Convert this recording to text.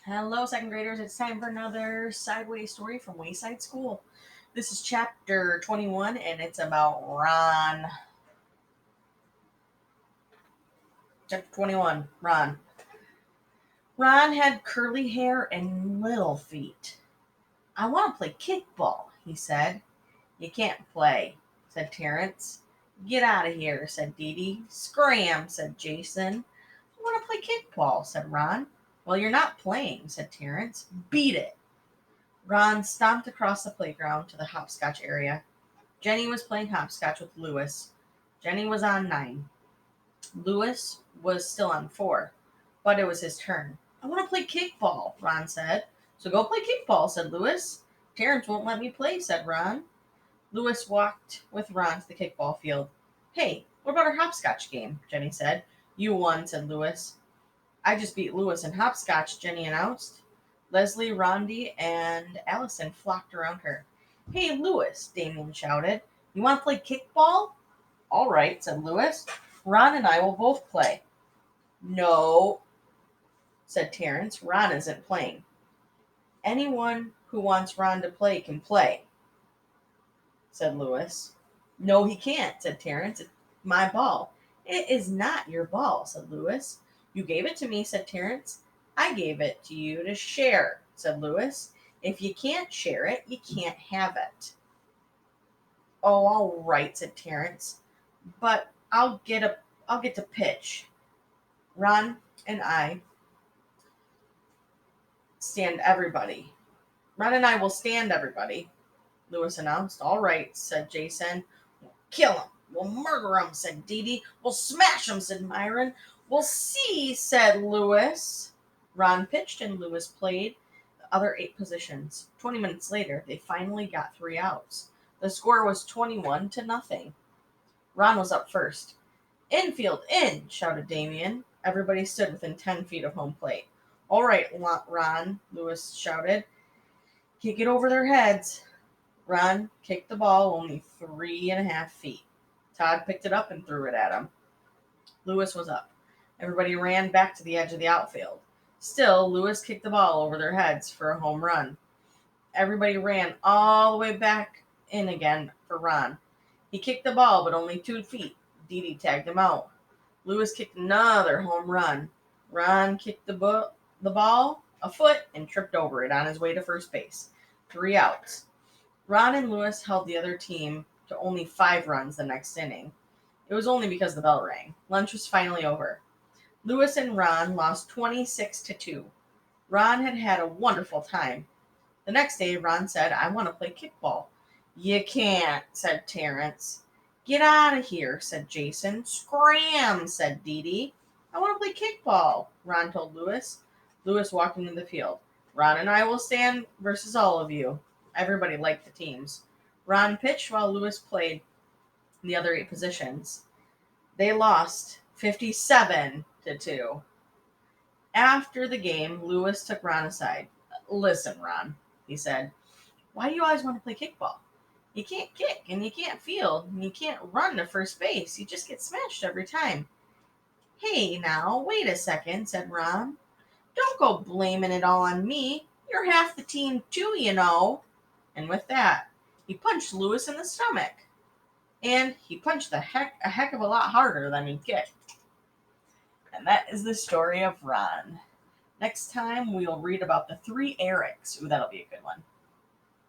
Hello, second graders. It's time for another sideways story from Wayside School. This is chapter 21, and it's about Ron. Chapter 21, Ron. Ron had curly hair and little feet. I want to play kickball, he said. You can't play, said Terrence. Get out of here, said Dee Dee. Scram, said Jason. I want to play kickball, said Ron. Well, you're not playing, said Terrence. Beat it. Ron stomped across the playground to the hopscotch area. Jenny was playing hopscotch with Lewis. Jenny was on 9. Lewis was still on 4, but it was his turn. I want to play kickball, Ron said. So go play kickball, said Lewis. Terrence won't let me play, said Ron. Lewis walked with Ron to the kickball field. Hey, what about our hopscotch game? Jenny said. You won, said Lewis. I just beat Lewis in hopscotch, Jenny announced. Leslie, Rondi, and Allison flocked around her. Hey, Lewis, Damien shouted. You want to play kickball? All right, said Lewis. Ron and I will both play. No, said Terrence. Ron isn't playing. Anyone who wants Ron to play can play, said Lewis. No, he can't, said Terrence. It's my ball. It is not your ball, said Lewis. You gave it to me, said Terrence. I gave it to you to share, said Lewis. If you can't share it, you can't have it. Oh, all right, said Terrence. But I'll get to pitch. Ron and I stand everybody. Ron and I will stand everybody, Lewis announced. All right, said Jason. We'll kill him. We'll murder him, said Dee Dee. We'll smash him, said Myron. We'll see, said Lewis. Ron pitched and Lewis played the other 8 positions. 20 minutes later, they finally got 3 outs. The score was 21-0. Ron was up first. Infield, in, shouted Damien. Everybody stood within 10 feet of home plate. All right, Ron, Lewis shouted. Kick it over their heads. Ron kicked the ball only 3.5 feet. Todd picked it up and threw it at him. Lewis was up. Everybody ran back to the edge of the outfield. Still, Lewis kicked the ball over their heads for a home run. Everybody ran all the way back in again for Ron. He kicked the ball, but only 2 feet. Dee Dee tagged him out. Lewis kicked another home run. Ron kicked the ball a foot and tripped over it on his way to first base. 3 outs. Ron and Lewis held the other team to only 5 runs the next inning. It was only because the bell rang. Lunch was finally over. Lewis and Ron lost 26-2. Ron had had a wonderful time. The next day, Ron said, I want to play kickball. You can't, said Terrence. Get out of here, said Jason. Scram, said Dee Dee. I want to play kickball, Ron told Lewis. Lewis walked into the field. Ron and I will stand versus all of you. Everybody liked the teams. Ron pitched while Lewis played the other 8 positions. They lost 57-2. After the game, Lewis took Ron aside. Listen, Ron, he said, why do you always want to play kickball? You can't kick, and you can't field, and you can't run to first base. You just get smashed every time. Hey, now, wait a second, said Ron. Don't go blaming it all on me. You're half the team, too, you know. And with that, he punched Lewis in the stomach. And he punched a heck of a lot harder than he kicked. And that is the story of Ron. Next time, we'll read about the 3 Erics. Ooh, that'll be a good one.